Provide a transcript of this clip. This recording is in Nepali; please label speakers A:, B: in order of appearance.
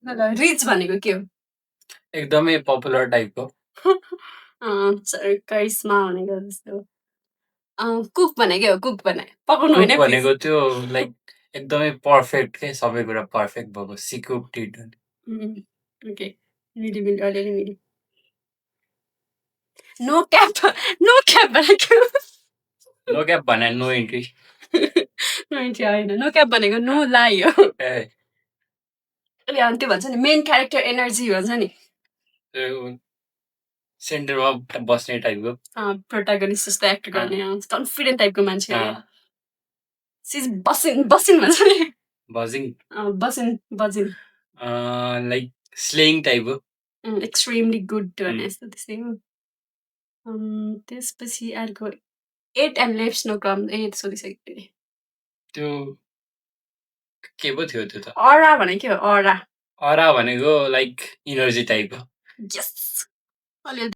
A: रिच भनेको के हो?
B: एकदमै पपुलर टाइपको।
A: करिश्मा भनेको जस्तो। कुक भनेकै हो, कुक भने पकाउनु
B: कुक
A: होइन प्लिज।
B: भनेको त्यो लाइक एकदमै पर्फेक्ट के सबै कुरा पर्फेक्ट भएको सिकुक टिट।
A: ओके, मिली मिली अलिअलि मिली। नो क्याप नो क्याप भनेको
B: नो क्याप भने नो इन्ट्री।
A: नो इन्ट्री होइन, नो क्याप भनेको नो लाई हो।
B: ए
A: अनि अनि त्यो भन्छ नि मेन क्यारेक्टर एनर्जी भन्छ नि,
B: सेन्टरमा बस्ने टाइपको।
A: प्रोटागनिस्ट जस्तो एक्ट गर्ने कन्फिडेन्ट टाइपको मान्छे
B: अँ,
A: हो। सिज बसिन बसिन भन्छ नि,
B: बजिङ
A: बसिन बजिन
B: लाइक स्लेइङ टाइपको।
A: एक्सट्रिमली गुड भने जस्तो त्यस्तै हो। त्यसपछि अर्को एट एन्ड लेफ्ट नो क्रम सोधिसकेको थिएँ।
B: त्यो के पो थियो त्यो त?
A: अरा भनेको के हो? अरा
B: अरा भनेको लाइक इनर्जी टाइपको।
A: यस, अलिअलि